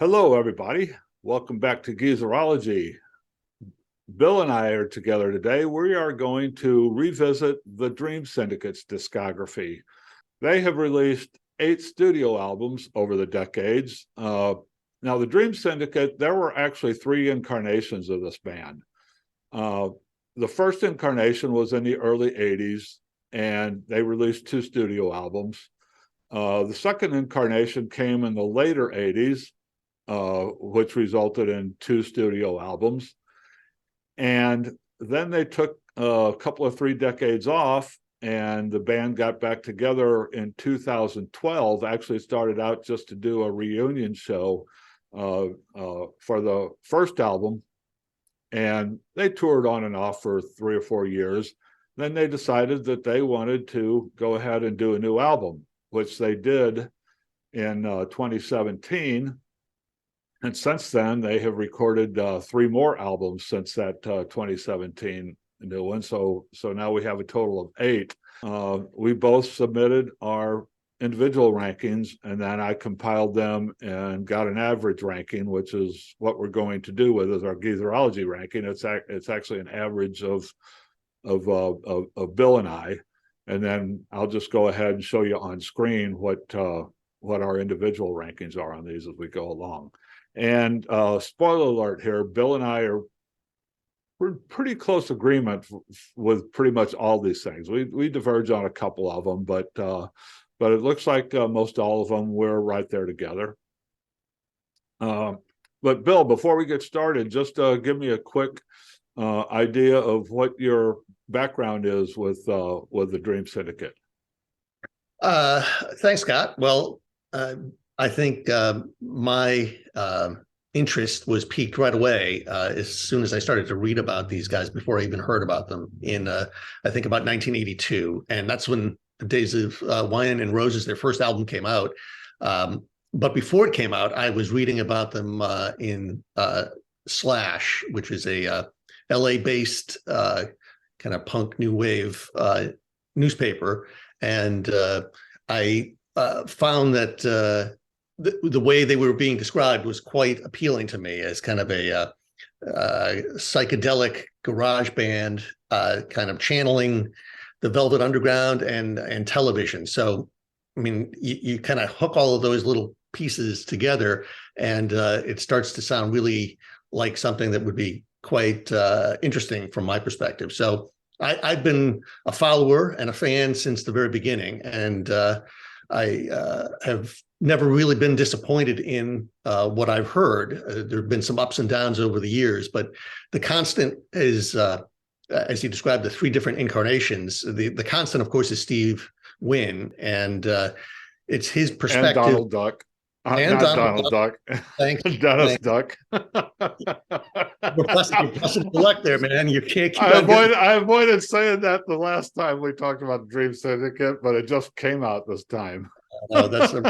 Hello, everybody. Welcome back to Geezerology. Bill and I are together today. We are going to revisit the Dream Syndicate's discography. They have released 8 studio albums over the decades. Now, the Dream Syndicate, there were actually 3 incarnations of this band. The first incarnation was in the early 80s, and they released 2 studio albums. The second incarnation came in the later 80s, which resulted in 2 studio albums. And then they took a couple of 3 decades off, and the band got back together in 2012. Actually started out just to do a reunion show for the first album. And they toured on and off for 3 or 4 years. Then they decided that they wanted to go ahead and do a new album, which they did in 2017. And since then, they have recorded 3 more albums since that 2017 new one. So now we have a total of 8. We both submitted our individual rankings, and then I compiled them and got an average ranking, which is what we're going to do with our Geezerology ranking. It's actually an average of Bill and I, and then I'll just go ahead and show you on screen what our individual rankings are on these as we go along. And spoiler alert here, Bill and I we're pretty close agreement with pretty much all these things. We diverge on a couple of them, but it looks like most all of them we're right there together. But Bill, before we get started, just give me a quick idea of what your background is with the Dream Syndicate. Thanks, Scott. Well, I think my interest was piqued right away as soon as I started to read about these guys before I even heard about them in, I think, about 1982. And that's when the Days of Wine and Roses, their first album, came out. But before it came out, I was reading about them in Slash, which is a LA-based kind of punk new wave newspaper. And I found that the way they were being described was quite appealing to me as kind of a psychedelic garage band, kind of channeling the Velvet Underground and television. So, I mean, you kind of hook all of those little pieces together, and it starts to sound really like something that would be quite interesting from my perspective. So I've been a follower and a fan since the very beginning, and I have never really been disappointed in what I've heard. There have been some ups and downs over the years, but the constant is, as you described, the 3 different incarnations. The constant, of course, is Steve Wynn, and it's his perspective. And Donald Duck. And not Donald Duck. Thanks. Dennis Duck. You're busting the luck there, man. You can't keep I avoided saying that the last time we talked about the Dream Syndicate, but it just came out this time. No, that's a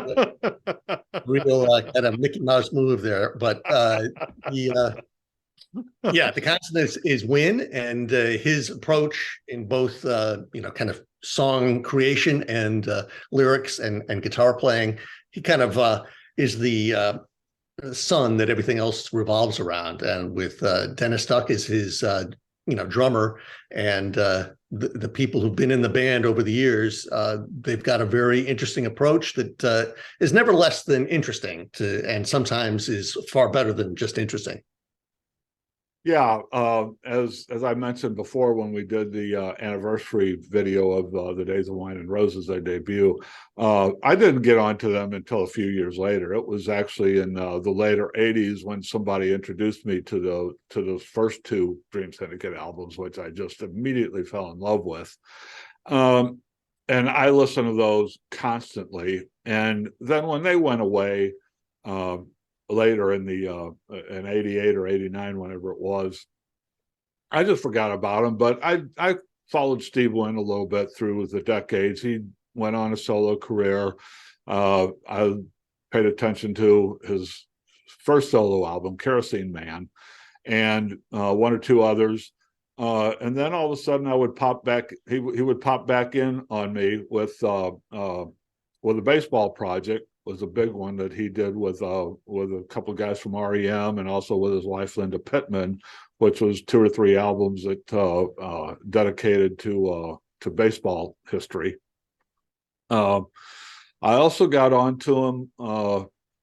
real kind of Mickey Mouse move there. But the constant is Wynn, and his approach in both kind of song creation and lyrics and guitar playing. He kind of is the sun that everything else revolves around, and with Dennis Duck as his drummer, and the people who've been in the band over the years, they've got a very interesting approach that is never less than interesting and sometimes is far better than just interesting. Yeah, as I mentioned before, when we did the anniversary video of the Days of Wine and Roses, their debut, I didn't get onto them until a few years later. It was actually in the later '80s when somebody introduced me to those first 2 Dream Syndicate albums, which I just immediately fell in love with. And I listened to those constantly. And then when they went away, later in in 88 or 89, whenever it was, I just forgot about him. But I followed Steve Wynn a little bit through the decades. He went on a solo career. I paid attention to his first solo album, Kerosene Man, and 1 or 2 others. And then all of a sudden I would pop back, he would pop back in on me with a baseball project, was a big one that he did with a couple of guys from REM and also with his wife Linda Pittman, which was 2 or 3 albums that dedicated to baseball history. I also got onto him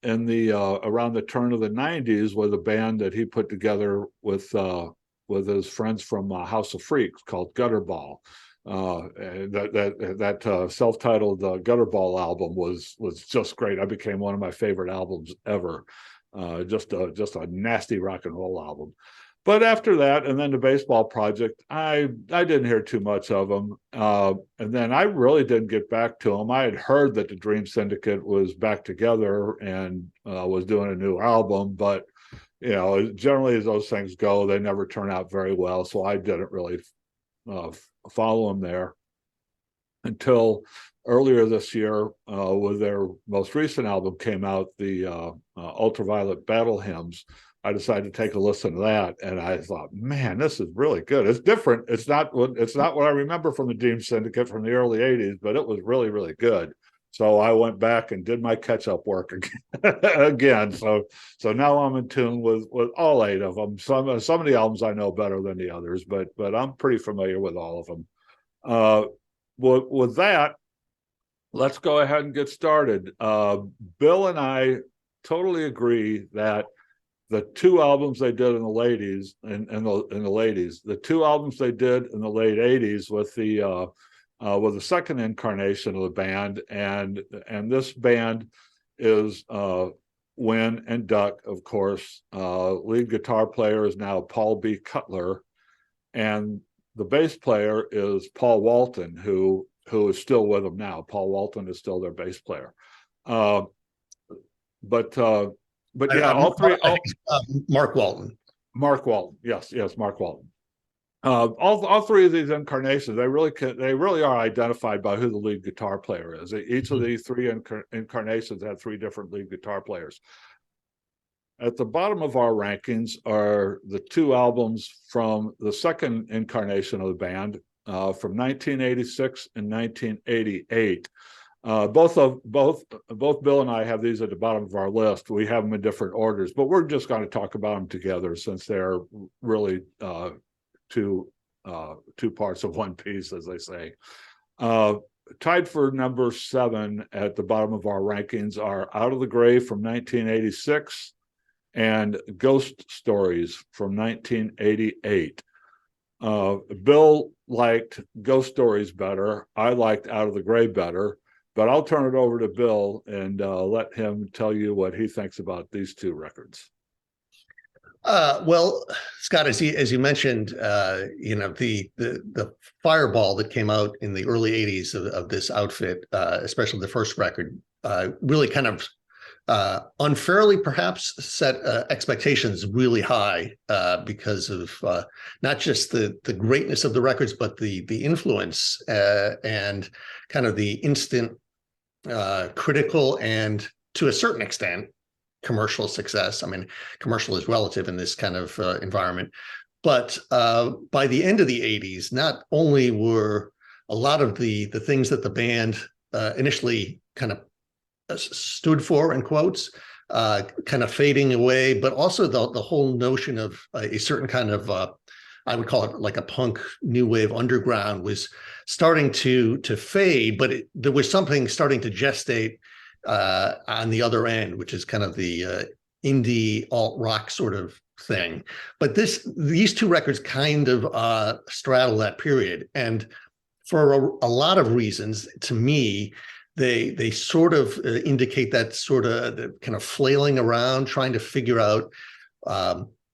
in the around the turn of the 90s with a band that he put together with his friends from House of Freaks called Gutterball. That self-titled Gutterball album was just great. I became one of my favorite albums ever. Just a nasty rock and roll album. But after that, and then the baseball project, I didn't hear too much of them. And then I really didn't get back to them. I had heard that the Dream Syndicate was back together and was doing a new album, but generally as those things go, they never turn out very well. So I didn't really follow them there until earlier this year, when their most recent album came out, the Ultraviolet Battle Hymns. I decided to take a listen to that, and I thought, man, this is really good. It's different. It's not what I remember from the Dream Syndicate from the early '80s, but it was really, really good. So I went back and did my catch-up work again. So now I'm in tune with all 8 of them. Some of the albums I know better than the others, but I'm pretty familiar with all of them. With that, let's go ahead and get started. Bill and I totally agree that the 2 albums they did in the late 80s, the 2 albums they did in the late 80s with the second incarnation of the band, and this band is Win and Duck, of course. Lead guitar player is now Paul B. Cutler, and the bass player is Paul Walton, who is still with them now. Paul Walton is still their bass player. But yeah, all 3. Mark Walton. Mark Walton, yes, Mark Walton. All 3 of these incarnations, they really are identified by who the lead guitar player is. Each of these 3 incarnations had 3 different lead guitar players. At the bottom of our rankings are the 2 albums from the second incarnation of the band, from 1986 and 1988. Both Bill and I have these at the bottom of our list. We have them in different orders, but we're just going to talk about them together since they're really two parts of one piece, as they say. Tied for number 7 at the bottom of our rankings are Out of the Grave from 1986 and Ghost Stories from 1988. Bill liked Ghost Stories better. I liked Out of the Grave better. But I'll turn it over to Bill and let him tell you what he thinks about these 2 records. Well, Scott, as you mentioned, the Fireball that came out in the early '80s of this outfit, especially the first record, really kind of unfairly perhaps set expectations really high because of not just the greatness of the records, but the influence and kind of the instant critical and, to a certain extent, commercial success. I mean, commercial is relative in this kind of environment. But by the end of the '80s, not only were a lot of the things that the band initially kind of stood for, in quotes, kind of fading away, but also the whole notion of a certain kind of, I would call it like a punk new wave underground, was starting to fade, but there was something starting to gestate on the other end, which is kind of the indie alt rock sort of thing. But these 2 records kind of straddle that period, and for a lot of reasons, to me, they sort of indicate that sort of the kind of flailing around, trying to figure out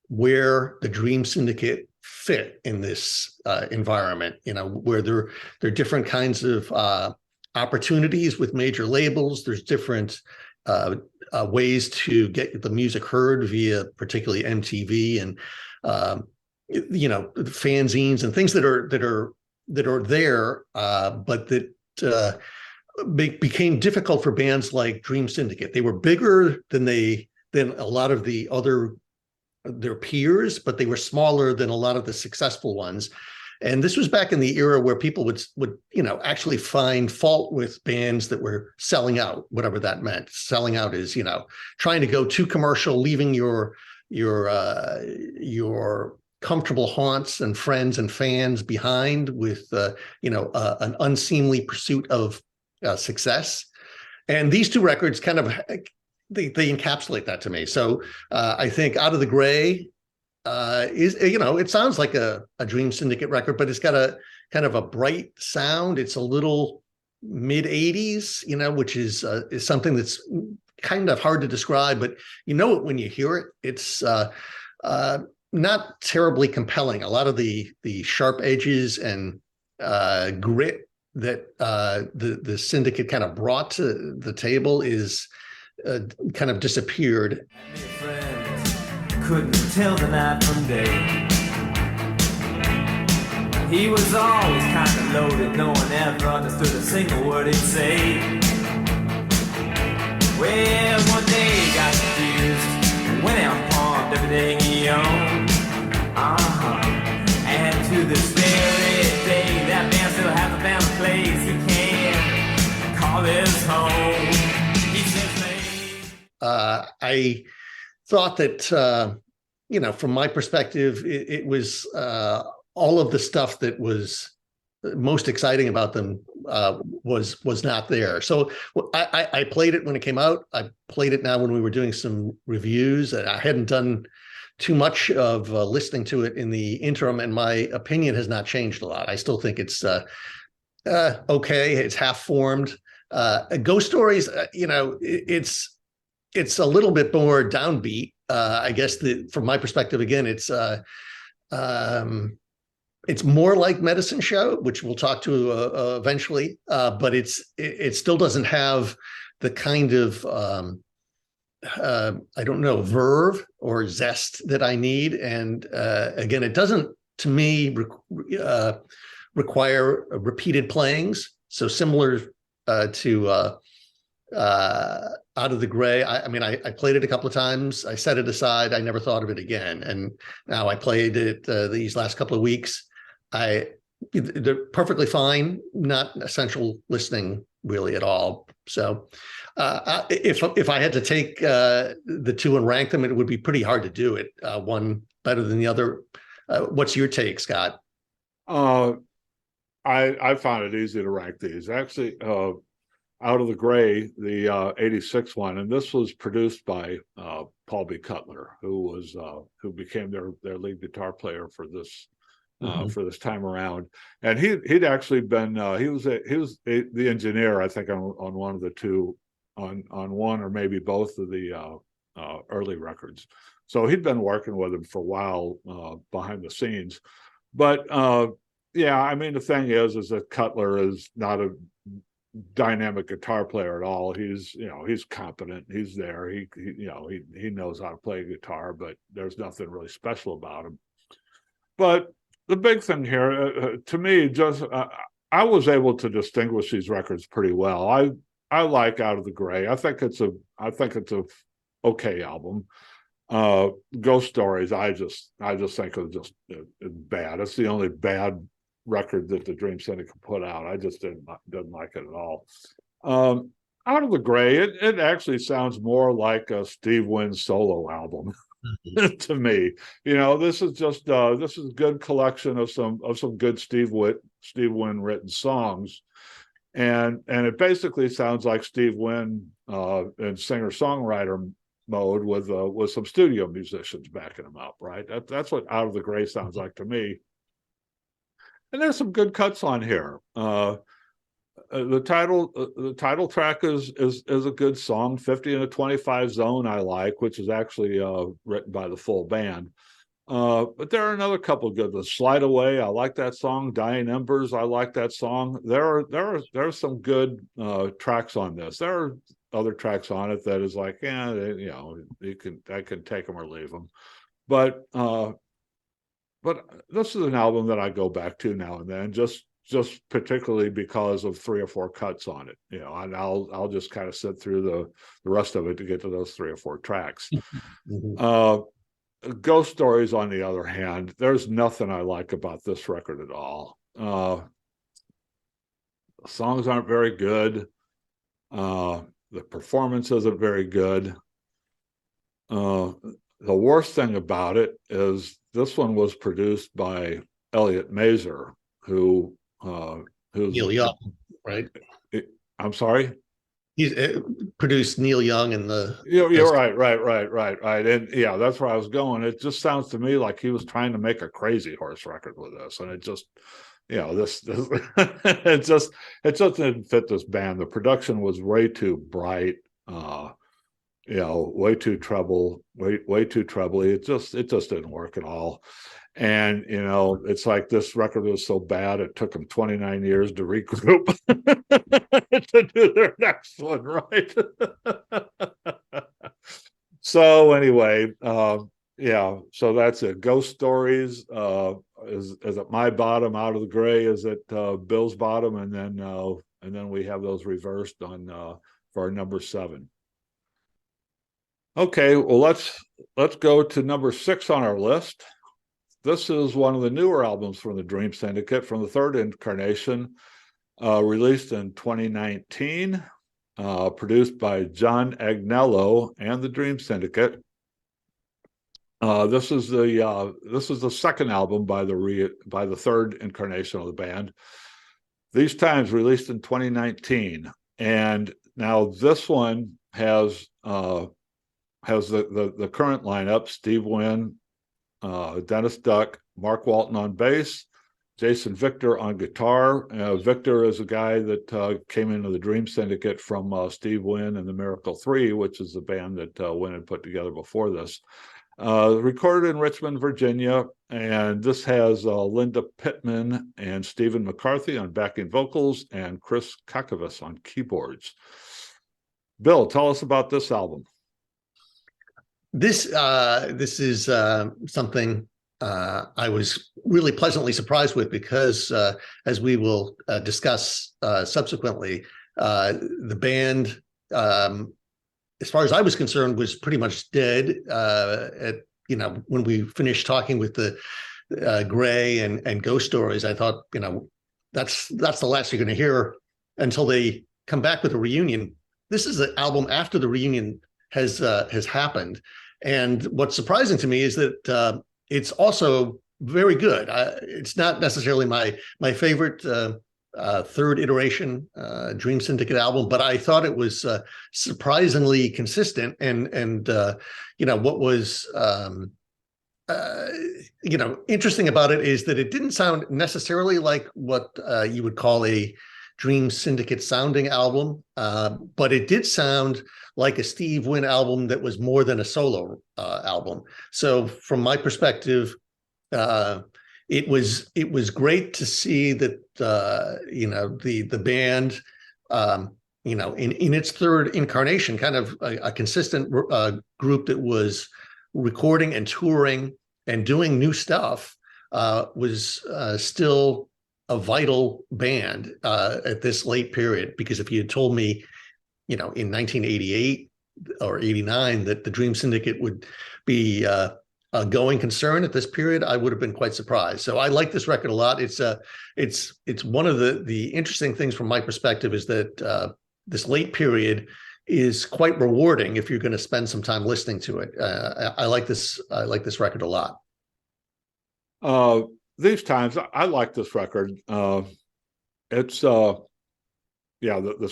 where the Dream Syndicate fit in this environment, where there are different kinds of opportunities with major labels. There's different ways to get the music heard via particularly MTV and fanzines and things that are there, but that became difficult for bands like Dream Syndicate. They were bigger than a lot of their peers, but they were smaller than a lot of the successful ones. And this was back in the era where people would actually find fault with bands that were selling out, whatever that meant. Selling out is, trying to go too commercial, leaving your comfortable haunts and friends and fans behind with an unseemly pursuit of success. And these two records kind of they encapsulate that to me. So I think Out of the Gray is, it sounds like a Dream Syndicate record, but it's got a kind of a bright sound. It's a little mid 80s, which is something that's kind of hard to describe, but you know it when you hear it. It's not terribly compelling. A lot of the sharp edges and grit that the Syndicate kind of brought to the table is kind of disappeared. Couldn't tell the night from day. He was always kind of loaded, no one ever understood a single word he'd say. Well, one day he got confused, went out and pawned everything he owned. And to this very day, that man still hasn't found a place he can call his home. He says, I thought that, from my perspective, it was all of the stuff that was most exciting about them was not there. So I played it when it came out. I played it now when we were doing some reviews. I hadn't done too much of listening to it in the interim, and my opinion has not changed a lot. I still think it's okay. It's half formed. Ghost Stories, it's a little bit more downbeat. I guess from my perspective, again, it's more like Medicine Show, which we'll talk to eventually, but it still doesn't have the kind of I don't know, verve or zest that I need. And again, it doesn't, to me, require repeated playings. So similar to Out of the Gray. I played it a couple of times. I set it aside. I never thought of it again. And now I played it these last couple of weeks. They're perfectly fine, not essential listening really at all. So if I had to take the two and rank them, it would be pretty hard to do it. One better than the other. What's your take, Scott? I found it easy to rank these. Actually, Out of the Gray, the 86 one, and this was produced by Paul B. Cutler, who became their lead guitar player for this for this time around. And he'd actually been he was the engineer, I think, on one of the two, on one or maybe both of the early records. So he'd been working with him for a while behind the scenes. But yeah, the thing is that Cutler is not a dynamic guitar player at all. He's competent. He's there. He knows how to play guitar, but there's nothing really special about him. But the big thing here, to me, just I was able to distinguish these records pretty well. I like Out of the Gray. I think it's a okay album. Ghost Stories, I just think it's just bad. It's the only bad record that the Dream Syndicate put out. I just didn't like it at all. Out of the Gray, it actually sounds more like a Steve Wynn solo album to me. This is just this is a good collection of some good Steve Wynn written songs, and it basically sounds like Steve Wynn in singer-songwriter mode with some studio musicians backing him up. Right, that's what Out of the Gray sounds like to me. And there's some good cuts on here. The title track is a good song. 50 in a 25 Zone I like, which is actually written by the full band. But there are another couple of good ones. Slide Away, I like that song. Dying Embers, I like that song. There are some good tracks on this. There are other tracks on it that is like, I can take them or leave them. But this is an album that I go back to now and then, just particularly because of 3 or 4 cuts on it, and I'll just kind of sit through the rest of it to get to those 3 or 4 tracks. Ghost Stories, on the other hand, there's nothing I like about this record at all. The songs aren't very good. The performance isn't very good. The worst thing about it is this one was produced by Elliot Mazer, who's Neil Young, right? I'm sorry. He's produced Neil Young and the. You're right. And yeah, that's where I was going. It just sounds to me like he was trying to make a Crazy Horse record with this, and it just, this it just didn't fit this band. The production was way too bright, way too way too trebly. It just didn't work at all. And it's like this record was so bad it took them 29 years to regroup to do their next one, right? So anyway, so that's it. Ghost Stories is at my bottom. Out of the Gray is at Bill's bottom, and then we have those reversed on for our number 7. Okay, well let's go to number 6 on our list. This is one of the newer albums from the Dream Syndicate, from the 3rd incarnation, released in 2019, produced by John Agnello and the Dream Syndicate. This is the second album by the 3rd incarnation of the band. These Times, released in 2019, and now this one has the current lineup: Steve Wynn, Dennis Duck, Mark Walton on bass, Jason Victor on guitar. Victor is a guy that came into the Dream Syndicate from Steve Wynn and the Miracle 3, which is the band that Wynn had put together before this. Recorded in Richmond, Virginia, and this has Linda Pittman and Stephen McCarthy on backing vocals and Chris Kakavas on keyboards. Bill, tell us about this album. This is something I was really pleasantly surprised with, because as we will discuss subsequently, the band, as far as I was concerned, was pretty much dead when we finished talking with the Gray and Ghost Stories. I thought, that's the last you're going to hear until they come back with a reunion. This is an album after the reunion has happened. And what's surprising to me is that it's also very good. It's not necessarily my favorite 3rd iteration Dream Syndicate album, but I thought it was surprisingly consistent. And what was interesting about it is that it didn't sound necessarily like what you would call a Dream Syndicate sounding album, but it did sound like a Steve Wynn album that was more than a solo album. So from my perspective, it was great to see that the band in its 3rd incarnation, kind of a consistent group that was recording and touring and doing new stuff, was still a vital band at this late period. Because if you had told me, in 1988 or 89 that the Dream Syndicate would be a going concern at this period, I would have been quite surprised. So I like this record a lot. It's one of the interesting things from my perspective is that this late period is quite rewarding if you're going to spend some time listening to it. I like this record a lot. These Times, I like this record. It's the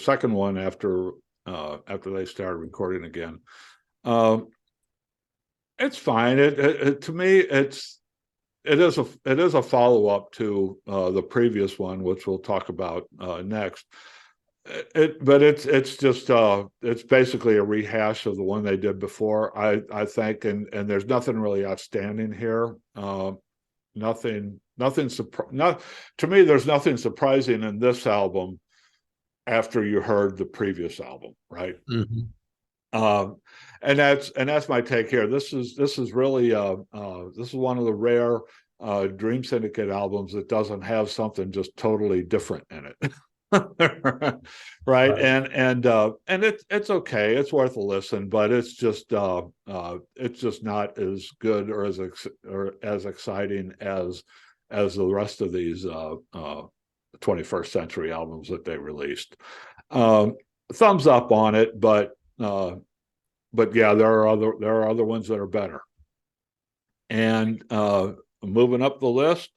second one after they started recording again. It's fine. It to me, it is a follow-up to the previous one, which we'll talk about next. But it's just it's basically a rehash of the one they did before, I think, and there's nothing really outstanding here. To me, there's nothing surprising in this album after you heard the previous album, right? Mm-hmm. And that's my take here. This is really this is one of the rare Dream Syndicate albums that doesn't have something just totally different in it. right? Right. And it's okay. It's worth a listen, but it's just not as good or as exciting as the rest of these 21st century albums that they released. Thumbs up on it, but yeah, there are other ones that are better. And moving up the list,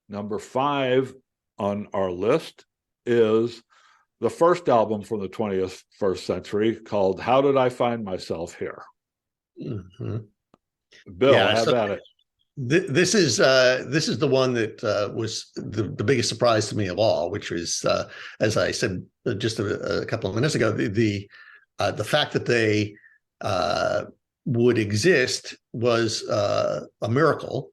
number 5 on our list is the first album from the 21st century called "How Did I Find Myself Here?" Mm-hmm. Bill, Yeah, have so at it. this is the one that was the biggest surprise to me of all, which was, as I said just a couple of minutes ago, the fact that they would exist was a miracle,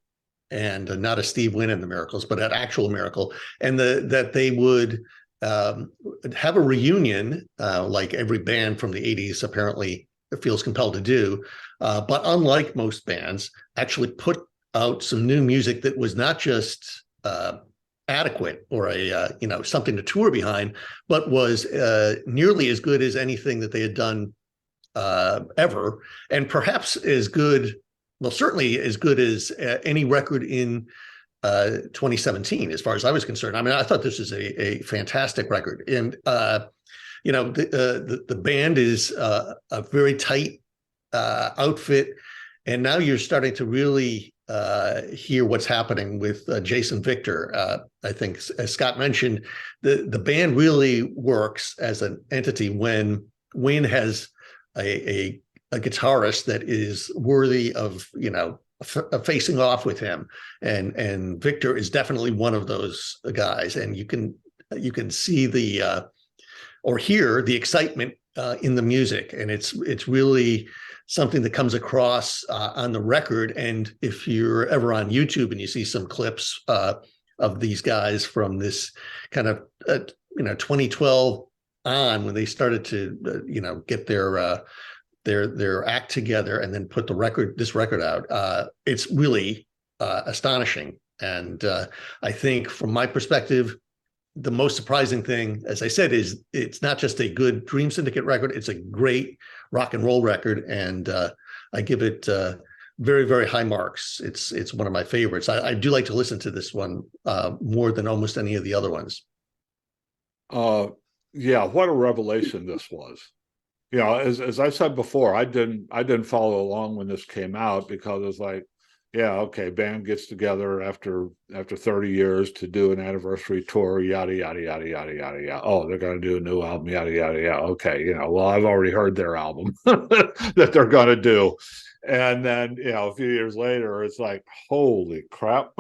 and not a Steve Wynn and the Miracles, but an actual miracle, and that they would have a reunion like every band from the 80s apparently feels compelled to do, but unlike most bands, actually put out some new music that was not just adequate or a something to tour behind, but was nearly as good as anything that they had done ever, and perhaps as good, well, certainly as good as any record in 2017, as far as I was concerned. I mean, I thought this was a fantastic record, and the band is a very tight outfit, and now you're starting to really hear what's happening with Jason Victor. I think, as Scott mentioned, the band really works as an entity when Wayne has a guitarist that is worthy of facing off with him, and Victor is definitely one of those guys, and you can see the or hear the excitement in the music, and it's really something that comes across on the record. And if you're ever on YouTube and you see some clips of these guys from this kind of 2012 on, when they started to get their act together and then put this record out, it's really astonishing. And I think from my perspective, the most surprising thing, as I said, is it's not just a good Dream Syndicate record, it's a great rock and roll record. And I give it very, very high marks. It's one of my favorites. I do like to listen to this one more than almost any of the other ones. Yeah, what a revelation this was. As I said before, I didn't follow along when this came out, because it's like, yeah, okay, band gets together after 30 years to do an anniversary tour, yada yada yada yada yada yada. Oh, they're going to do a new album, yada yada yada. Okay, well, I've already heard their album that they're going to do, and then a few years later, it's like, holy crap.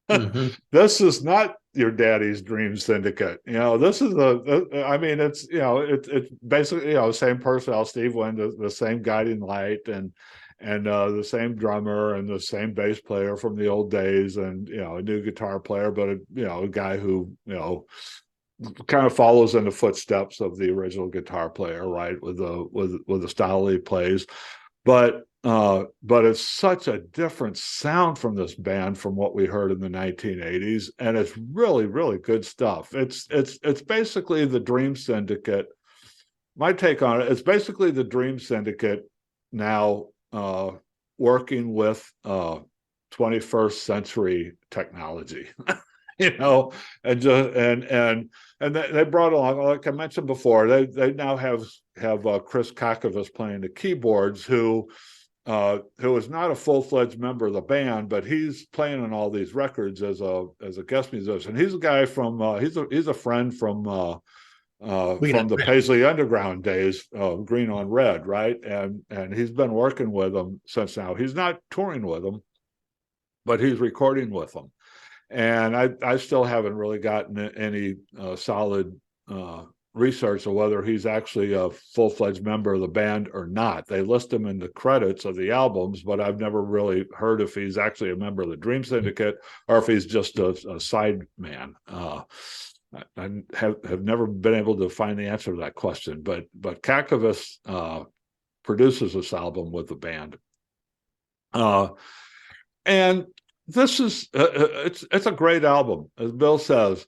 Mm-hmm. This is not your daddy's Dream Syndicate. This is it's basically, same personnel, Steve Wynn, the same guiding light, and the same drummer and the same bass player from the old days, and a new guitar player, but a guy who kind of follows in the footsteps of the original guitar player, right, with the style he plays. But it's such a different sound from this band from what we heard in the 1980s, and it's really, really good stuff. It's basically the Dream Syndicate. My take on it, it's basically the Dream Syndicate now working with 21st century technology. And they brought along, like I mentioned before, they now have Chris Kakovas playing the keyboards, who is not a full-fledged member of the band, but he's playing on all these records as a guest musician. He's a guy from he's a friend from the Paisley Underground days, Green on Red, right? And he's been working with them since now. He's not touring with them, but he's recording with them. And I still haven't really gotten any solid research of whether he's actually a full-fledged member of the band or not. They list him in the credits of the albums, but I've never really heard if he's actually a member of the Dream Syndicate or if he's just a side man. I have never been able to find the answer to that question, but Kakovas produces this album with the band, and this is it's a great album, as Bill says.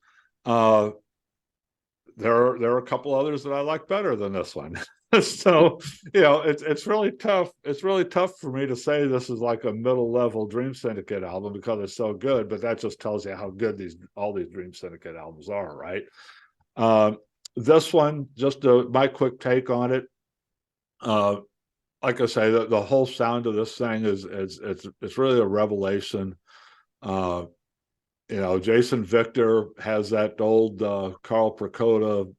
there are a couple others that I like better than this one. So, it's really tough. It's really tough for me to say this is like a middle level Dream Syndicate album because it's so good, but that just tells you how good all these Dream Syndicate albums are, right? This one, just my quick take on it. Like I say, the whole sound of this thing it's really a revelation. Jason Victor has that old Carl Prakoda,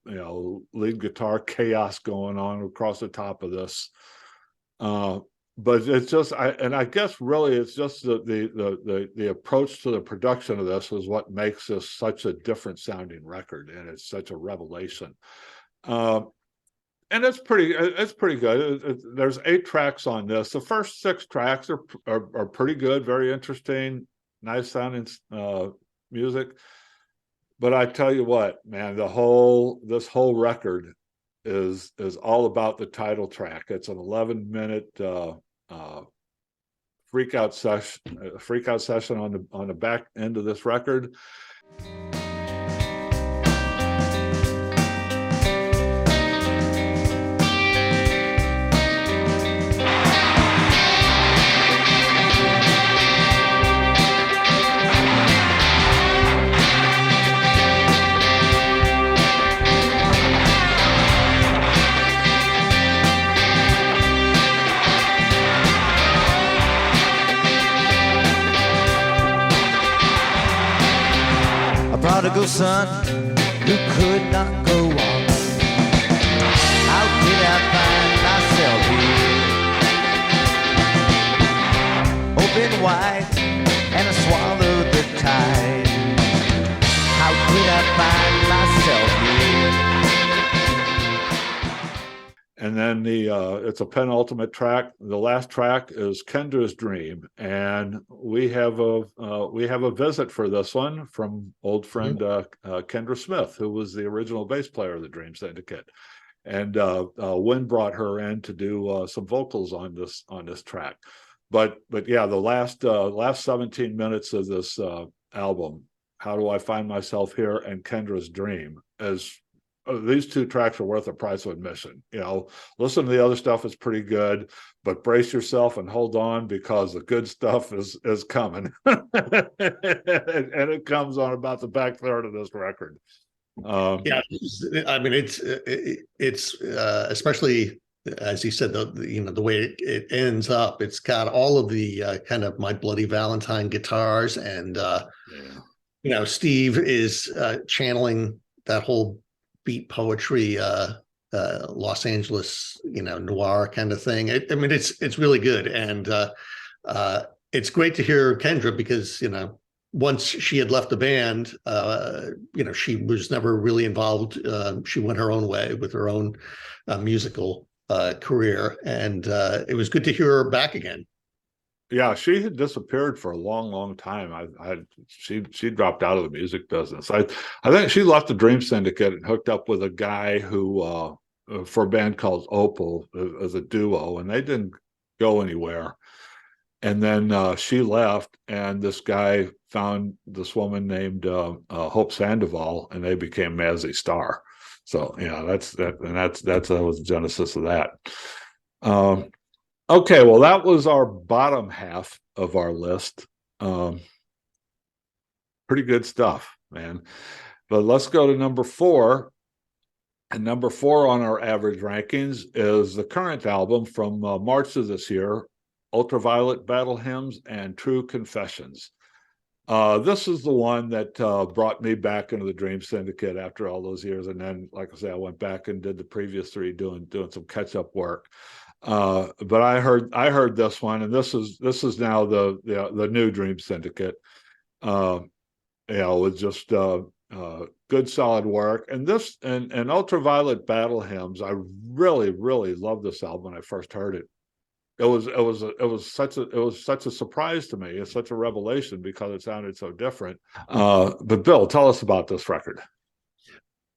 lead guitar chaos going on across the top of this. But it's just, I guess really it's just the approach to the production of this is what makes this such a different sounding record, and it's such a revelation. And it's pretty good. There's 8 tracks on this. The first 6 tracks are pretty good, very interesting, nice sounding music. But I tell you what, man, this whole record is all about the title track. It's an 11-minute freak out session on the back end of this record. Prodigal son who could not go on. How did I find myself here? Open wide and I swallowed the tide. How did I find myself here? And then it's a penultimate track. The last track is Kendra's Dream, and we have a visit for this one from old friend Kendra Smith, who was the original bass player of the Dream Syndicate, and Wynn brought her in to do some vocals on this track. But yeah, the last 17 minutes of this album, How Do I Find Myself Here and Kendra's Dream, is these 2 tracks are worth the price of admission. Listen to the other stuff, is pretty good, but brace yourself and hold on, because the good stuff is coming. And it comes on about the back third of this record. Yeah, I mean, it's especially, as you said, the way it ends up, it's got all of the kind of My Bloody Valentine guitars, and Steve is channeling that whole beat poetry, Los Angeles, noir kind of thing. I mean, it's really good, and it's great to hear Kendra, because once she had left the band, she was never really involved. She went her own way with her own musical career, and it was good to hear her back again. Yeah, she had disappeared for a long time. She dropped out of the music business. I think she left the Dream Syndicate and hooked up with a guy who for a band called Opal as a duo, and they didn't go anywhere. And then she left, and this guy found this woman named Hope Sandoval, and they became Mazzy Star. So that's that was the genesis of that. Okay, well, that was our bottom half of our list. Pretty good stuff, man. But let's go to number 4. And number 4 on our average rankings is the current album from March of this year, Ultraviolet Battle Hymns and True Confessions. This is the one that brought me back into the Dream Syndicate after all those years. And then, like I say, I went back and did the previous 3, doing some catch-up work. But I heard this one, and this is now the new Dream Syndicate. With just good solid work, and this and Ultraviolet Battle Hymns. I really loved this album when I first heard it. It was such a surprise to me. It's such a revelation because it sounded so different. But Bill, tell us about this record.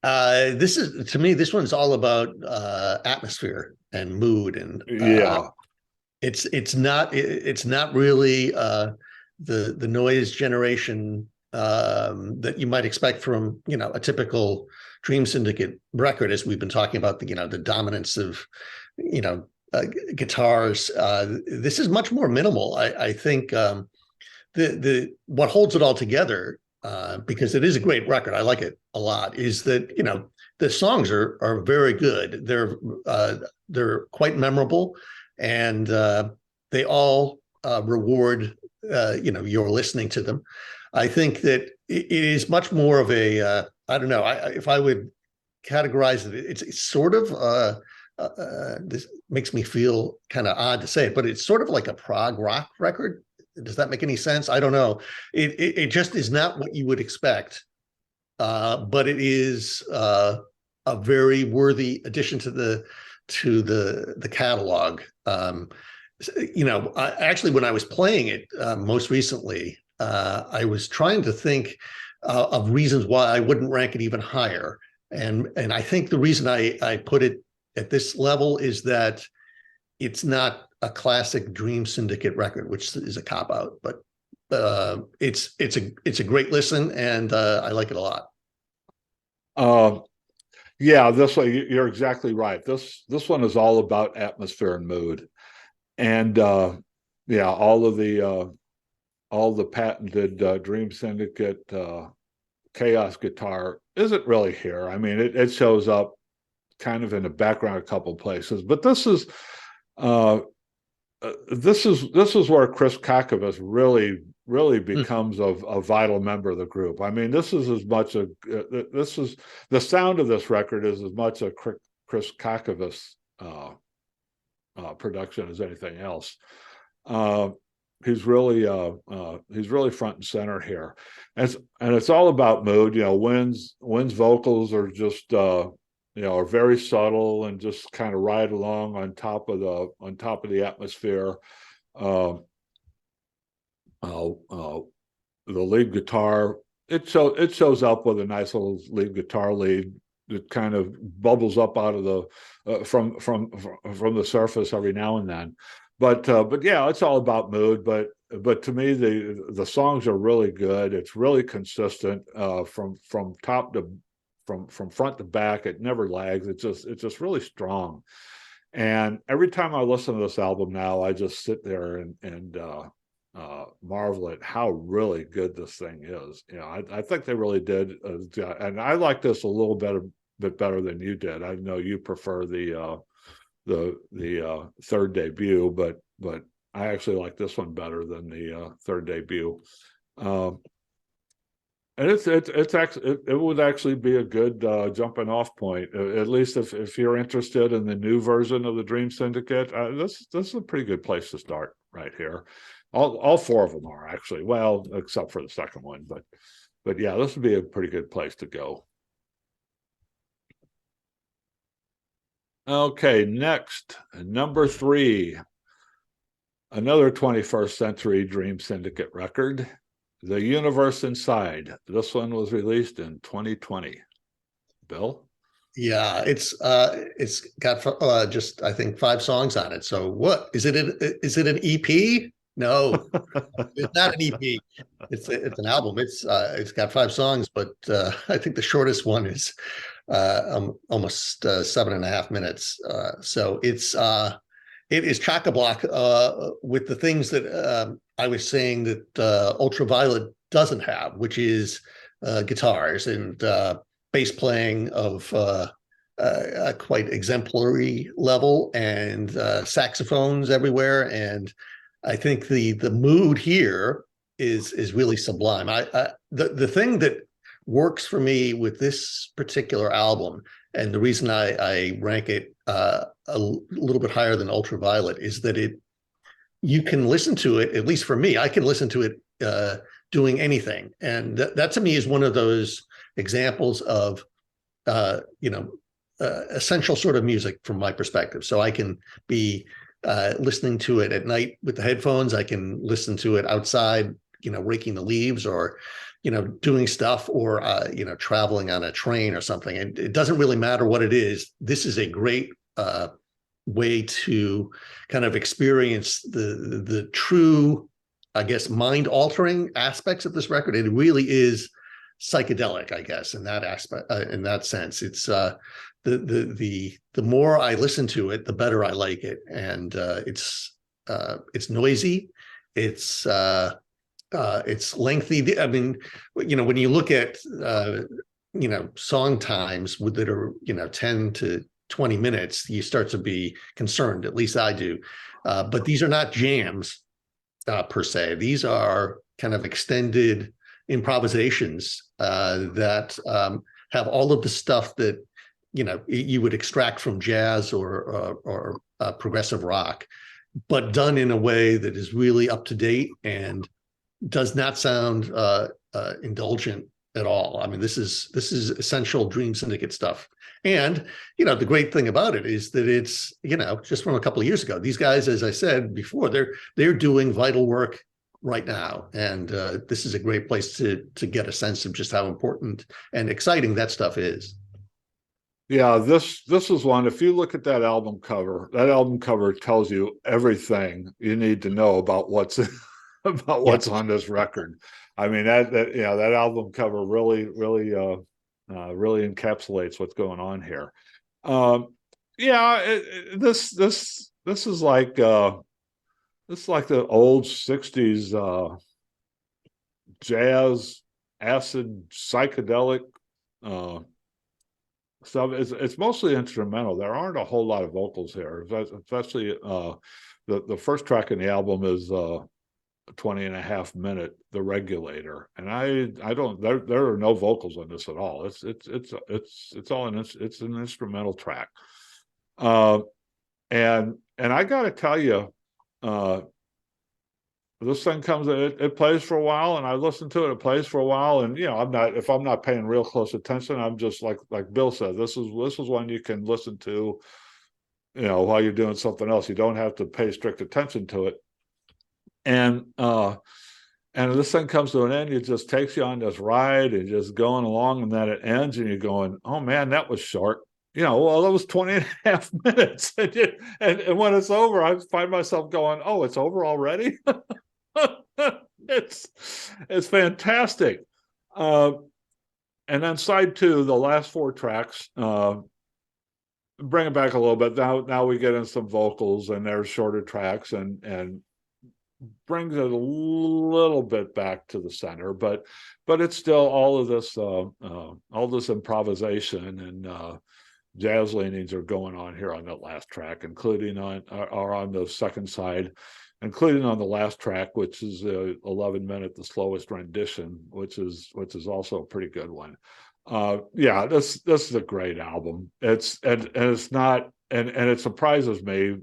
This is, to me, this one's all about atmosphere and mood, and it's not really the noise generation that you might expect from, a typical Dream Syndicate record, as we've been talking about the dominance of, guitars. This is much more minimal. I think the what holds it all together, because it is a great record, I like it a lot, is that the songs are very good. They're quite memorable, and they all reward your listening to them. I think that it is much more of a I don't know, if I would categorize it, it's sort of this makes me feel kind of odd to say it, but it's sort of like a prog rock record. Does that make any sense? I don't know. It just is not what you would expect, but it is a very worthy addition to the catalog. Actually, when I was playing it most recently, I was trying to think of reasons why I wouldn't rank it even higher, and I think the reason I put it at this level is that it's not a classic Dream Syndicate record, which is a cop out, but it's a great listen, and I like it a lot. Yeah, this way you're exactly right. This one is all about atmosphere and mood, and yeah, all the patented Dream Syndicate chaos guitar isn't really here. I mean, it shows up kind of in the background a couple places, but this is where Chris Kakavas really becomes a vital member of the group. I mean, this is as much this is the sound of this record is as much a Chris Kakavas production as anything else. He's really front and center here, and it's all about mood. Wynn's vocals are just are very subtle and just kind of ride along on top of the atmosphere. The lead guitar, it shows up with a nice little lead guitar lead that kind of bubbles up out of the from the surface every now and then. But yeah, it's all about mood. But to me, the songs are really good. It's really consistent from front to back. It never lags. It's just really strong. And every time I listen to this album now, I just sit there and marvel at how really good this thing is. I think they really did, and I like this a little bit better than you did. I know you prefer the third debut, but I actually like this one better than the third debut. And it would actually be a good jumping off point, at least if you're interested in the new version of the Dream Syndicate. This is a pretty good place to start right here. All four of them are actually, well, except for the second one, but yeah, this would be a pretty good place to go. Okay, next, number 3, another 21st Century Dream Syndicate record. The Universe Inside. This one was released in 2020. Bill? Yeah, it's got just, I think, 5 songs on it. So what is it? Is it an EP? No, it's not an EP. It's an album. It's got 5 songs, but I think the shortest one is almost 7.5 minutes. So it is chock-a-block with the things that I was saying that Ultraviolet doesn't have, which is guitars and bass playing of a quite exemplary level, and saxophones everywhere. And I think the mood here is really sublime. The thing that works for me with this particular album, and the reason I rank it a little bit higher than Ultraviolet, is that you can listen to it, at least for me, I can listen to it doing anything. And that to me is one of those examples of, essential sort of music from my perspective. So I can be listening to it at night with the headphones. I can listen to it outside, raking the leaves, or, doing stuff, or, traveling on a train or something. And it doesn't really matter what it is. This is a great way to kind of experience the true I guess, mind-altering aspects of this record. It really is psychedelic, I guess, in that aspect, in that sense. It's the more I listen to it, the better I like it, and it's noisy, it's lengthy. I mean, when you look at song times that are 10 to 20 minutes, you start to be concerned. At least I do. But these are not jams per se. These are kind of extended improvisations that have all of the stuff that you would extract from jazz or progressive rock, but done in a way that is really up to date and does not sound indulgent at all. I mean, this is essential Dream Syndicate stuff. And the great thing about it is that it's just from a couple of years ago. These guys, as I said before, they're doing vital work right now, and this is a great place to get a sense of just how important and exciting that stuff is. Yeah, this is one. If you look at that album cover tells you everything you need to know about what's on this record. I mean, that album cover really encapsulates what's going on here. This is like the old 60s jazz, acid, psychedelic stuff. It's mostly instrumental. There aren't a whole lot of vocals here, especially the first track in the album is 20.5 minute, The Regulator, and I don't there are no vocals on this at all. It's all it's an instrumental track, and I gotta tell you, this thing comes, it plays for a while, and I listen to it. It plays for a while, and if I'm not paying real close attention, I'm just like Bill said. This is one you can listen to, while you're doing something else. You don't have to pay strict attention to it. And this thing comes to an end. It just takes you on this ride and just going along, and then it ends, and you're going, oh man, that was short. Well, that was 20.5 minutes. And when it's over, I find myself going, oh, it's over already? It's fantastic. And then side two, the last four tracks, bring it back a little bit. Now we get in some vocals, and there's shorter tracks, and brings it a little bit back to the center, but it's still all this improvisation and jazz leanings are going on here on that last track, including on the second side, including on the last track, which is 11 minute, the slowest rendition, which is also a pretty good one. This is a great album. It's not, and it surprises me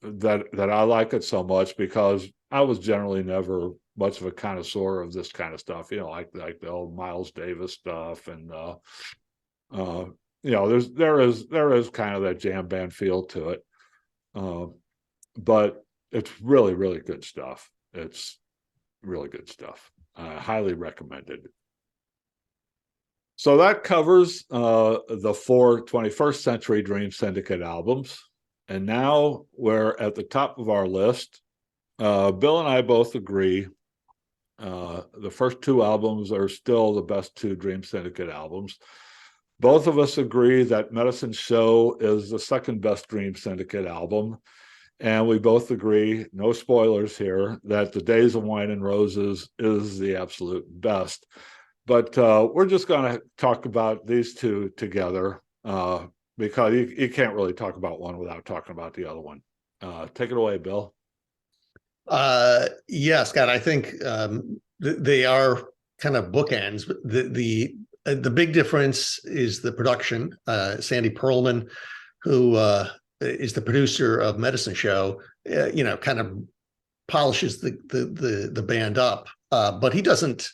that I like it so much, because I was generally never much of a connoisseur of this kind of stuff, like the old Miles Davis stuff, and there is kind of that jam band feel to it, but it's really, really good stuff. It's really good stuff. Highly recommended. So that covers the 4 21st Century Dream Syndicate albums. And now we're at the top of our list. Bill and I both agree the first two albums are still the best two Dream Syndicate albums. Both of us agree that Medicine Show is the second best Dream Syndicate album. And we both agree, no spoilers here, that The Days of Wine and Roses is the absolute best. But we're just going to talk about these two together, because you can't really talk about one without talking about the other one. Take it away, Bill. Yeah, Scott, I think they are kind of bookends. The big difference is the production. Sandy Pearlman, who is the producer of Medicine Show, kind of polishes the band up, but he doesn't.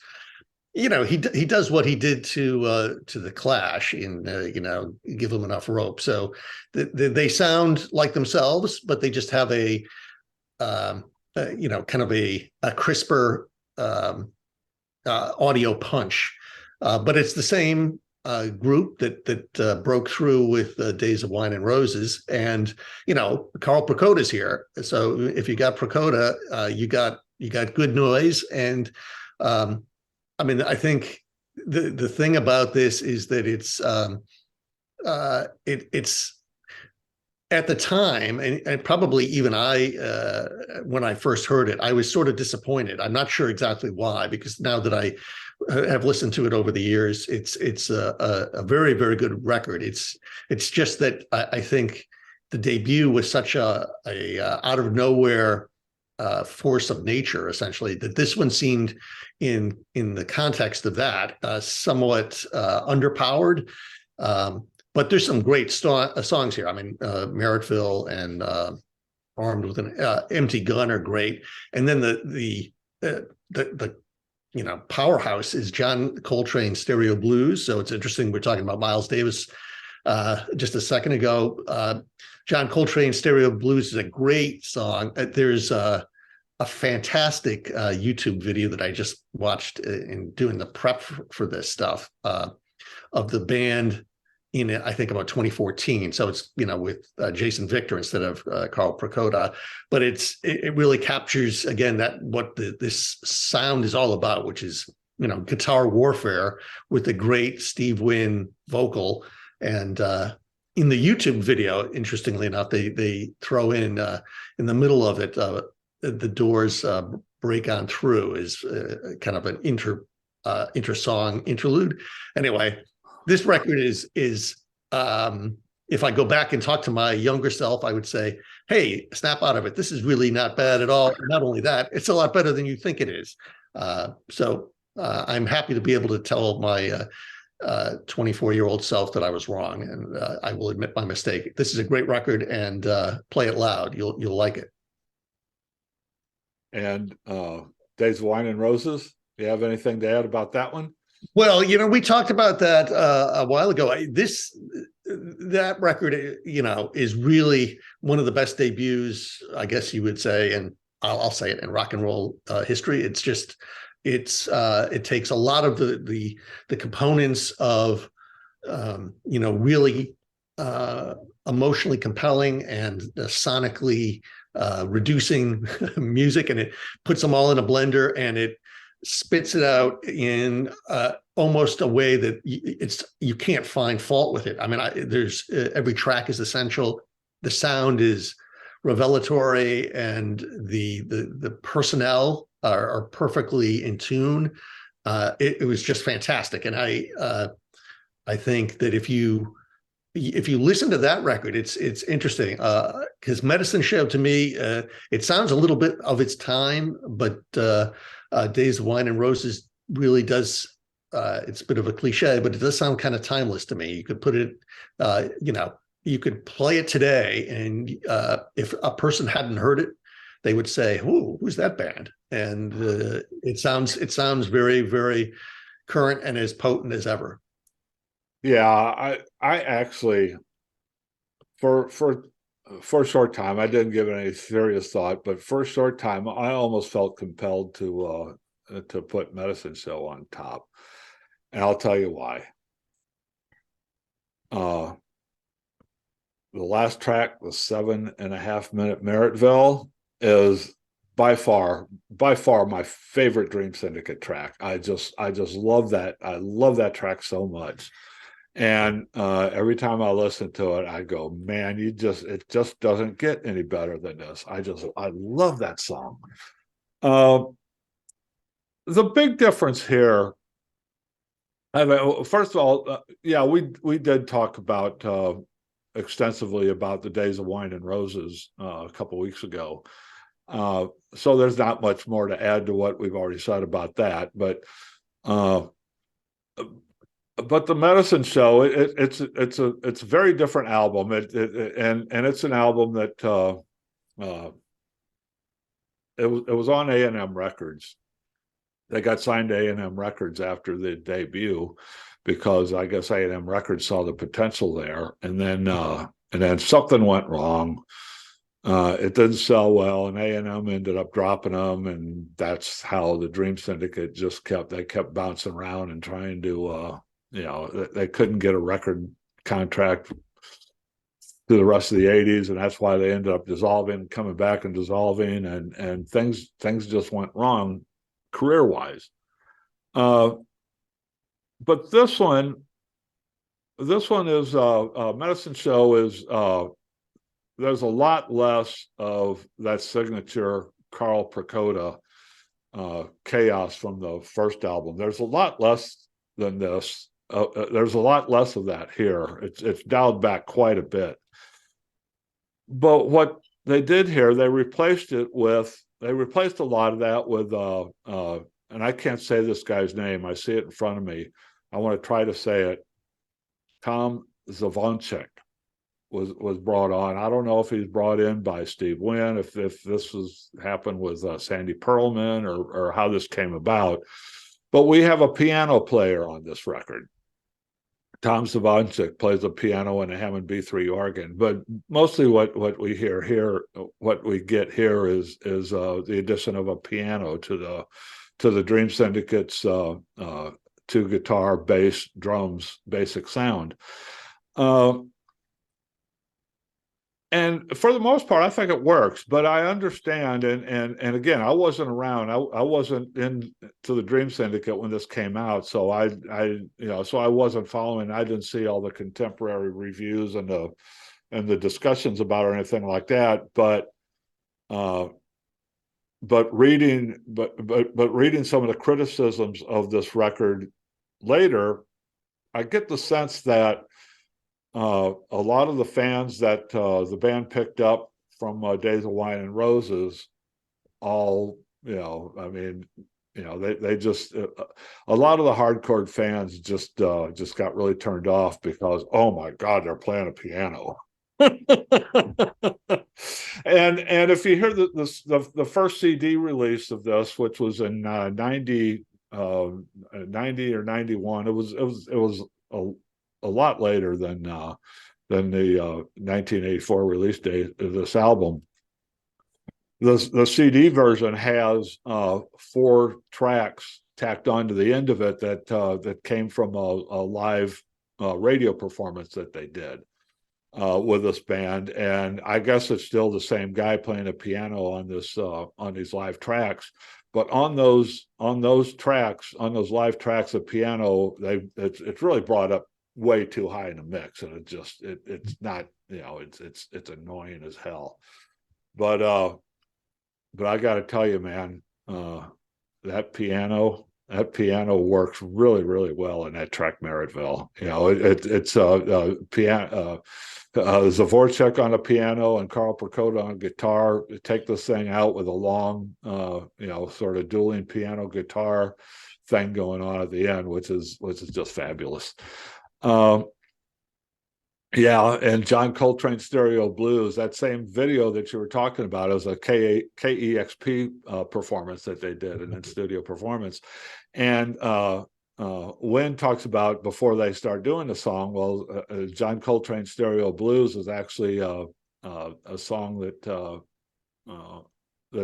He does what he did to the Clash in Give Them Enough Rope. So they sound like themselves, but they just have a kind of a crisper audio punch. But it's the same group that broke through with Days of Wine and Roses, and Carl Prokota's here. So if you got Prokota, you got You got good noise, and I mean, I think the thing about this is that it's at the time, and probably even I, when I first heard it, I was sort of disappointed. I'm not sure exactly why, because now that I have listened to it over the years, it's a very, very good record. It's just that I think the debut was such a out of nowhere force of nature, essentially, that this one seemed in the context of that somewhat underpowered. But there's some great songs here. I mean, Merrittville and Armed with an Empty Gun are great. And then the powerhouse is John Coltrane Stereo Blues. So it's interesting. We're talking about Miles Davis just a second ago. John Coltrane Stereo Blues is a great song. There's a fantastic YouTube video that I just watched in doing the prep for this stuff of the band in, I think, about 2014. So it's, with Jason Victor instead of Carl Prokoda, but it really captures, again, that what this sound is all about, which is, guitar warfare with the great Steve Wynn vocal. And in the YouTube video, interestingly enough, they throw in the middle of it, the Doors Break On Through is kind of an inter-song interlude. Anyway, this record is if I go back and talk to my younger self, I would say, hey, snap out of it. This is really not bad at all. Not only that, it's a lot better than you think it is. So I'm happy to be able to tell my 24-year-old self that I was wrong, and I will admit my mistake. This is a great record, and play it loud. You'll like it. And Days of Wine and Roses, do you have anything to add about that one? Well, we talked about that a while ago. That record, is really one of the best debuts, I guess you would say, and I'll say it, in rock and roll history. It's just, it takes a lot of the components of, really emotionally compelling and sonically reducing music, and it puts them all in a blender, and it spits it out in almost a way that you can't find fault with it. I mean, there's every track is essential. The sound is revelatory, and the personnel are perfectly in tune. It was just fantastic, and I think that if you listen to that record, it's interesting because Medicine Show, to me, it sounds a little bit of its time, but Days of Wine and Roses really does. It's a bit of a cliche, but it does sound kind of timeless to me. You could put it, you could play it today, and if a person hadn't heard it, they would say, "Ooh, who's that band?" And it sounds very, very current and as potent as ever. Yeah, I actually, for a short time, I didn't give it any serious thought, but for a short time, I almost felt compelled to put Medicine Show on top, and I'll tell you why. The last track, the 7.5-minute Merrittville, is by far my favorite Dream Syndicate track. I just love that. I love that track so much. And every time I listen to it, I go, man, it just doesn't get any better than this. I love that song. The big difference here, first of all, yeah, we did talk about extensively about the Days of Wine and Roses a couple weeks ago. So there's not much more to add to what we've already said about that, but the Medicine Show, it's a very different album, and it's an album that it was on A&M Records. They got signed to A&M Records after the debut because I guess A&M Records saw the potential there, and then something went wrong. It didn't sell well, and A&M ended up dropping them, and that's how the Dream Syndicate just kept bouncing around and trying to. They couldn't get a record contract the rest of the 80s, and that's why they ended up dissolving, coming back and dissolving, and things just went wrong career-wise. But this one is Medicine Show is there's a lot less of that signature Carl Prakoda chaos from the first album. There's a lot less than this. There's a lot less of that here. It's dialed back quite a bit. But what they did here, they replaced a lot of that with and I can't say this guy's name. I see it in front of me. I want to try to say it. Tom Zvonček was brought on. I don't know if he's brought in by Steve Wynn, if this happened with Sandy Pearlman, or how this came about. But we have a piano player on this record. Tom Zvonček plays the piano and a Hammond B3 organ, but mostly what we hear here, what we get here is the addition of a piano to the Dream Syndicate's 2 guitar, bass, drums, basic sound. And for the most part, I think it works, but I understand, and again, I wasn't around. I wasn't into the Dream Syndicate when this came out, so I wasn't following. I didn't see all the contemporary reviews and the discussions about it or anything like that. But reading some of the criticisms of this record later, I get the sense that a lot of the fans that the band picked up from Days of Wine and Roses, all, they just a lot of the hardcore fans just got really turned off because, oh my God, they're playing a piano. and if you hear the first CD release of this, which was in 90 or 91, it was a lot later than the 1984 release date of this album. The CD version has 4 tracks tacked onto the end of it that came from a live radio performance that they did with this band, and I guess it's still the same guy playing a piano on these live tracks. But on those live tracks, the piano, it's really brought up way too high in the mix, and it's not, it's annoying as hell. But I got to tell you, man, that piano works really, really well in that track Merrittville. It's piano, Dvorak on the piano and Carl Prakoda on guitar. Take this thing out with a long, sort of dueling piano guitar thing going on at the end, which is just fabulous. And John Coltrane's Stereo Blues, that same video that you were talking about, is a KEXP performance that they did, an in-studio performance. And Wynn talks about, before they start doing the song, John Coltrane's Stereo Blues is actually a song that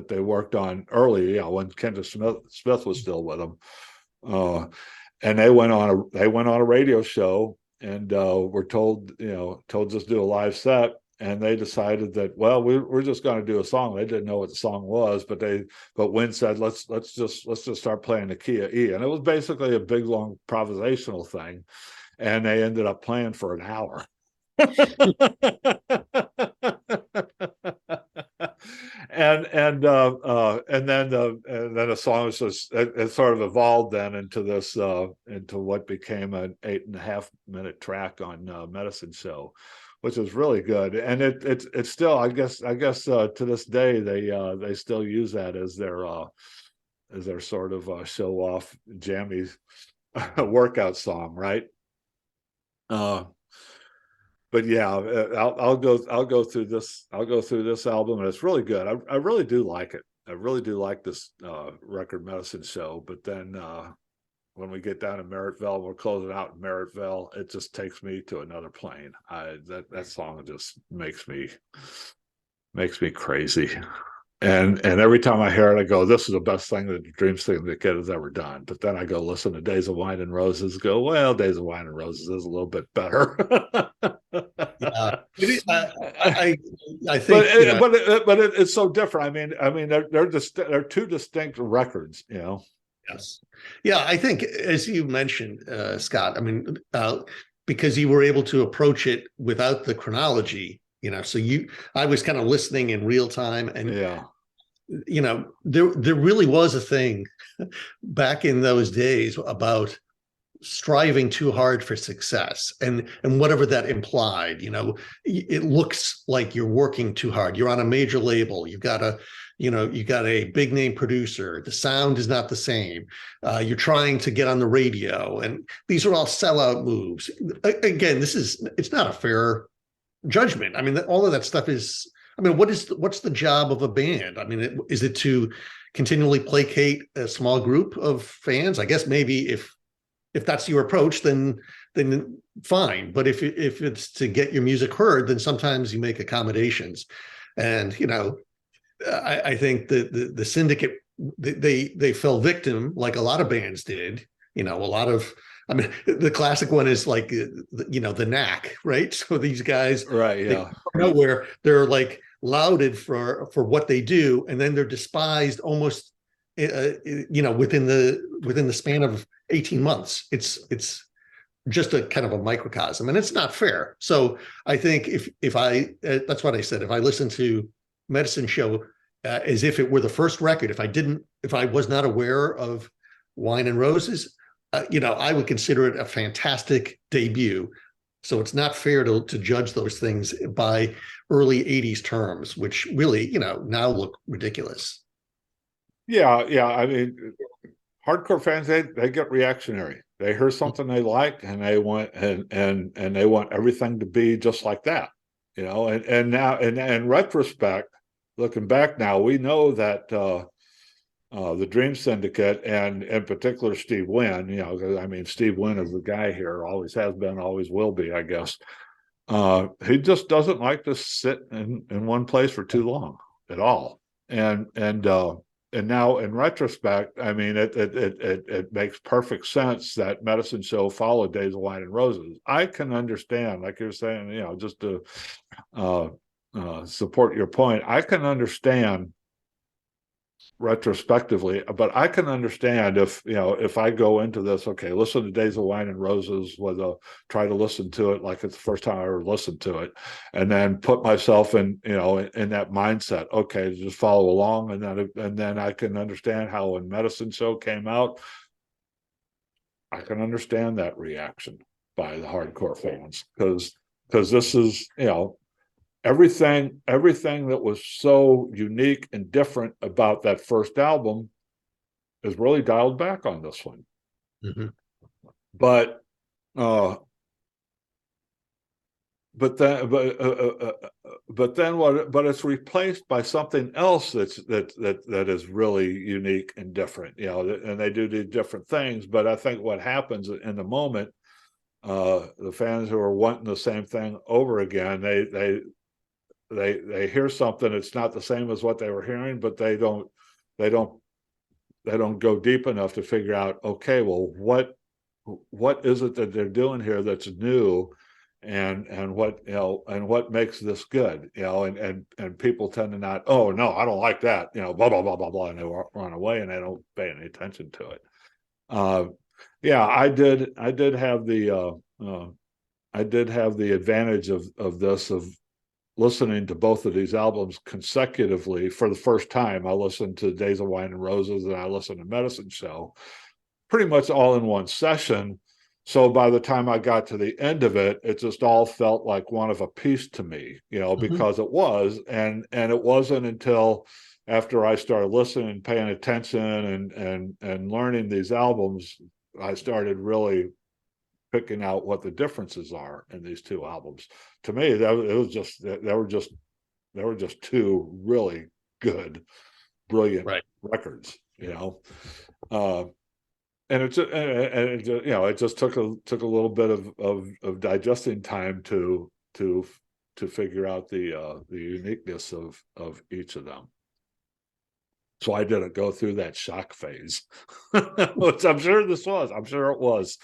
they worked on early, when Kendra Smith was still with them. And they went on a radio show and were told just do a live set, and they decided that, well, we're just going to do a song. They didn't know what the song was, but Wynn said, let's just start playing the key of E, and it was basically a big long improvisational thing, and they ended up playing for an hour. and then the song was just, it sort of evolved then into this into what became an 8.5 minute track on Medicine Show, which is really good. And it's still, I guess to this day they still use that as their sort of show off jammy workout song, right? But yeah, I'll go through this album, and it's really good. I really do like it. I really do like this record, Medicine Show. But then when we get down to Merrittville, we're closing out in Merrittville, it just takes me to another plane. That song just makes me crazy. And every time I hear it, I go, this is the best thing that the Dream Syndicate has ever done. But then I go listen to Days of Wine and Roses, go, well, Days of Wine and Roses is a little bit better. I think It's so different. I mean, they're two distinct records, you know. yes, yeah. I think, as you mentioned, Scott. I mean, because you were able to approach it without the chronology, So I was kind of listening in real time, and Yeah. There really was a thing back in those days about striving too hard for success, and whatever that implied. It looks like you're working too hard. You're on a major label, you got a big name producer, the sound is not the same, you're trying to get on the radio, and these are all sellout moves. Again, it's not a fair judgment. I mean, all of that stuff is, I mean, what's the job of a band? I mean, is it to continually placate a small group of fans? I guess maybe if that's your approach, then fine. But if it's to get your music heard, then sometimes you make accommodations. And I think the Syndicate, they fell victim, like a lot of bands did. A lot of, I mean, the classic one is like the Knack, right? So these guys, Right, yeah, nowhere, they're like lauded for what they do, and then they're despised almost within the span of 18 months. It's just a kind of a microcosm, and it's not fair. So I think if I that's what I said, if I listen to Medicine Show as if it were the first record, if I was not aware of Wine and Roses, I would consider it a fantastic debut. So it's not fair to judge those things by early 80s terms, which really, now look ridiculous. yeah. I mean, hardcore fans, they get reactionary. They hear something they like, and they want and they want everything to be just like that, And now, in retrospect, looking back now, we know that the Dream Syndicate, and in particular Steve Wynn, I mean, Steve Wynn is the guy here, always has been, always will be, I guess. He just doesn't like to sit in one place for too long at all. And now in retrospect, I mean, it makes perfect sense that Medicine Show followed Days of Wine and Roses. I can understand, like you're saying, just to support your point, I can understand retrospectively, but I can understand if I go into this, okay, listen to Days of Wine and Roses, try to listen to it like it's the first time I ever listened to it, and then put myself in that mindset, okay, just follow along, and then I can understand how when Medicine Show came out, I can understand that reaction by the hardcore fans, because this is everything that was so unique and different about that first album is really dialed back on this one. Mm-hmm. But it's replaced by something else that is really unique and different, and they do different things. But I think what happens in the moment, the fans who are wanting the same thing over again, they hear something that's not the same as what they were hearing, but they don't go deep enough to figure out, okay, well, what is it that they're doing here that's new, and what makes this good, and people tend to not, oh no, I don't like that, blah blah blah blah blah, and they run away and they don't pay any attention to it. I did have the advantage of this, of listening to both of these albums consecutively for the first time. I listened to Days of Wine and Roses, and I listened to Medicine Show pretty much all in one session. So by the time I got to the end of it, it just all felt like one of a piece to me, because it was, and it wasn't until after I started listening, paying attention, and learning these albums, I started really picking out what the differences are in these two albums. To me, they were just two really good, brilliant records, and it just took a little bit of digesting time to figure out the uniqueness of each of them. So I didn't go through that shock phase, which I'm sure it was.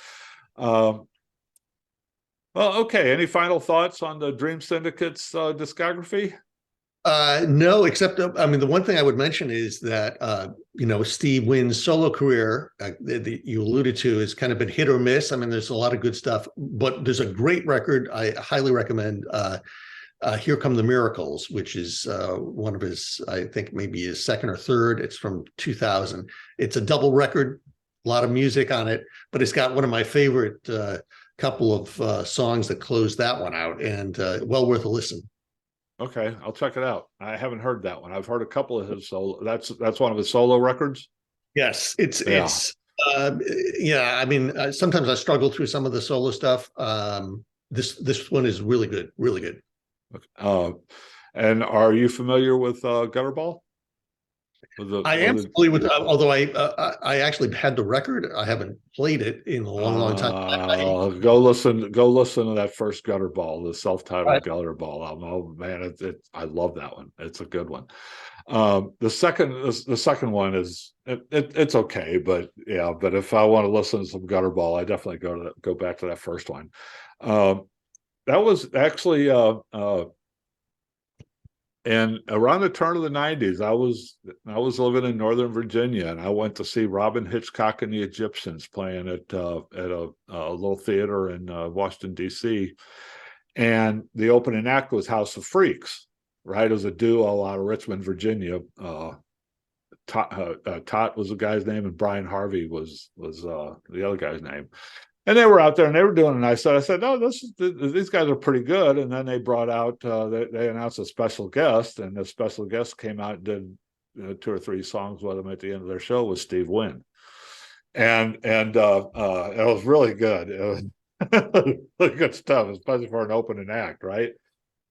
Well, okay. Any final thoughts on the Dream Syndicate's discography? No, except I mean, the one thing I would mention is that Steve Wynn's solo career that you alluded to has kind of been hit or miss. I mean, there's a lot of good stuff, but there's a great record I highly recommend. Here Come the Miracles, which is one of his, I think maybe his second or third. It's from 2000. It's a double record, a lot of music on it, but it's got one of my favorite couple of songs that close that one out, and well worth a listen. Okay, I'll check it out. I haven't heard that one. I've heard a couple of his solo. That's one of his solo records. Yes, yeah. I mean, sometimes I struggle through some of the solo stuff. This one is really good, really good. And are you familiar with Gutterball? I am familiar with, although I actually had the record. I haven't played it in a long time. Go listen to that first Gutterball, the self-titled Right. Gutterball album. Oh man, I love that one. It's a good one. The second one is it's okay, but yeah, but if I want to listen to some Gutterball, I definitely go back to that first one. That was actually and around the turn of the 90s, I was living in Northern Virginia, and I went to see Robin Hitchcock and the Egyptians playing at a little theater in Washington, D.C. And the opening act was House of Freaks, right? It was a duo out of Richmond, Virginia. Tot was the guy's name, and Brian Harvey was the other guy's name. And they were out there and they were doing it. And I said, "No, these guys are pretty good." And then they brought out, they announced a special guest, and the special guest came out and did 2 or 3 songs with them at the end of their show with Steve Wynn, and it was really good. It was really good stuff, especially for an opening act, right?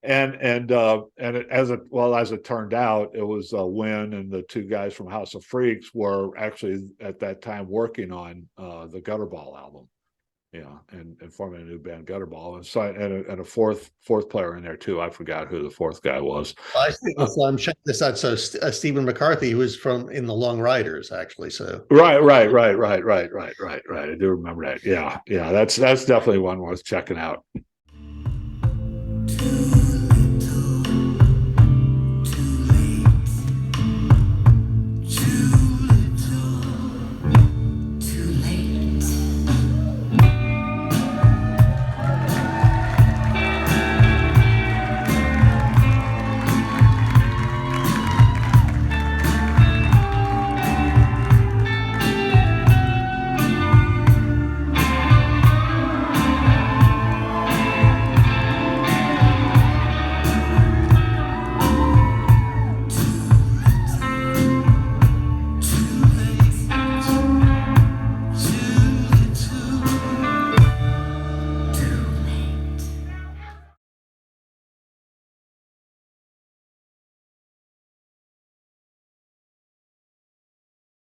And as it turned out, it was Wynn and the 2 guys from House of Freaks were actually at that time working on the Gutterball album. Yeah, and forming a new band, Gutterball, and a fourth player in there too. I forgot who the 4th guy was. I think I'm checking this out. So Stephen McCarthy, who was in the Long Riders, actually. So Right. I do remember that. Yeah. That's definitely one worth checking out.